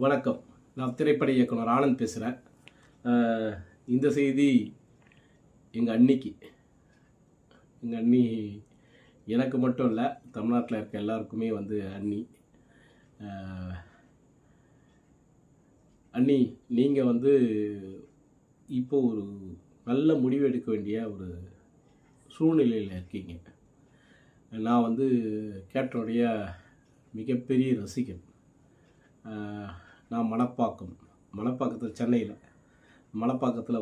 வணக்கம். நான் திரைப்பட இயக்குனர் ஆனந்த் பேசுகிறேன். இந்த செய்தி எங்கள் அண்ணிக்கு. எங்கள் அண்ணி எனக்கு மட்டும் இல்லை, தமிழ்நாட்டில் இருக்க எல்லாருக்குமே அண்ணி. அண்ணி, நீங்கள் இப்போ ஒரு நல்ல முடிவு எடுக்க வேண்டிய ஒரு சூழ்நிலையில் இருக்கீங்க. நான் கேப்டனுடைய மிகப்பெரிய ரசிகன். நான் மணப்பாக்கத்தில், சென்னையில் மணப்பாக்கத்தில்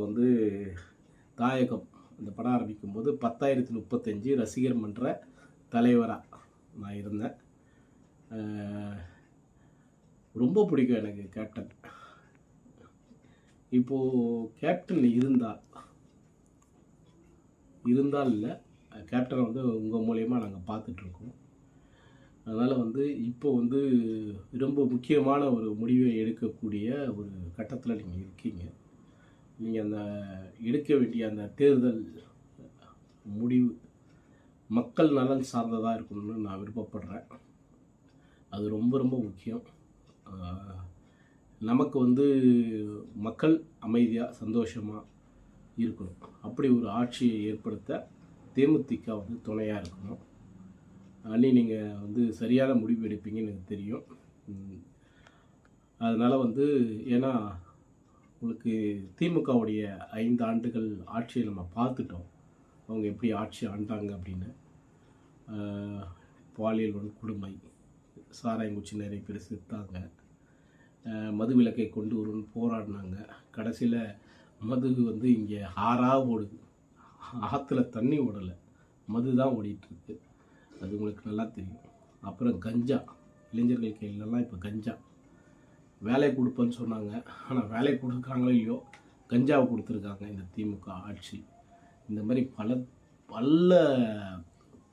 தாயகம் இந்த படம் ஆரம்பிக்கும்போது 10,035 ரசிகர் மன்ற தலைவராக நான் இருந்தேன். ரொம்ப பிடிக்கும் எனக்கு கேப்டன். இப்போது கேப்டன் இருந்தால் இல்லை, கேப்டனை உங்கள் மூலயமா நாங்கள் பார்த்துட்ருக்கோம். அதனால் இப்போ ரொம்ப முக்கியமான ஒரு முடிவை எடுக்கக்கூடிய ஒரு கட்டத்தில் நீங்கள் இருக்கீங்க. நீங்கள் அந்த எடுக்க வேண்டிய அந்த தேர்தல் முடிவு மக்கள் நலன் சார்ந்ததாக இருக்கணும்னு நான் விருப்பப்படுறேன். அது ரொம்ப ரொம்ப முக்கியம். நமக்கு மக்கள் அமைதியாக சந்தோஷமாக இருக்கணும். அப்படி ஒரு ஆட்சியை ஏற்படுத்த தேமுதிக துணையாக இருக்கணும். அண்ணி, நீங்கள் சரியான முடிவு எடுப்பீங்கன்னு எனக்கு தெரியும். அதனால் ஏன்னா உங்களுக்கு திமுகவுடைய 5 ஆண்டுகள் ஆட்சியை நம்ம பார்த்துட்டோம். அவங்க எப்படி ஆட்சி ஆண்டாங்க அப்படின்னு. பாலியல் வன்கொடுமை, சாராயங்குச்சி நிறைய பேர் செத்தாங்க. மது விலக்கை கொண்டு வரும்னு போராடினாங்க. கடைசியில் மது இங்கே ஆறாக ஓடுது. ஆற்றுல தண்ணி ஓடலை, மது தான் ஓடிட்டுருக்கு. அது உங்களுக்கு நல்லா தெரியும். அப்புறம் கஞ்சா, இளைஞர்கள் கையிலலாம் இப்போ கஞ்சா. வேலை கொடுப்பேன்னு சொன்னாங்க, ஆனால் வேலை கொடுக்குறாங்களோ இல்லையோ கஞ்சாவை கொடுத்துருக்காங்க இந்த திமுக ஆட்சி. இந்த மாதிரி பல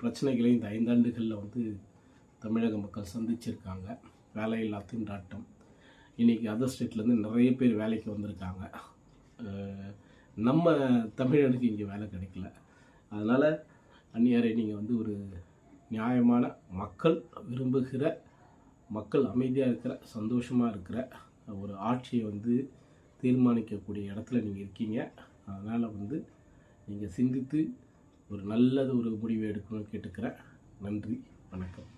பிரச்சனைகளை இந்த 5 ஆண்டுகளில் தமிழக மக்கள் சந்திச்சிருக்காங்க. வேலையில்லா திண்டாட்டம். இன்றைக்கி அதர் ஸ்டேட்லேருந்து நிறைய பேர் வேலைக்கு வந்திருக்காங்க. நம்ம தமிழனுக்கு இங்கே வேலை கிடைக்கல. அதனால் அந்நியாரே, நீங்கள் ஒரு நியாயமான, மக்கள் விரும்புகிற, மக்கள் அமைதியாக இருக்கிற, சந்தோஷமாக இருக்கிற ஒரு ஆட்சியை தீர்மானிக்கக்கூடிய இடத்துல நீங்கள் இருக்கீங்க. அதனால் நீங்கள் சிந்தித்து ஒரு நல்லது ஒரு முடிவை எடுக்கணும்னு கேட்டுக்கிறேன். நன்றி, வணக்கம்.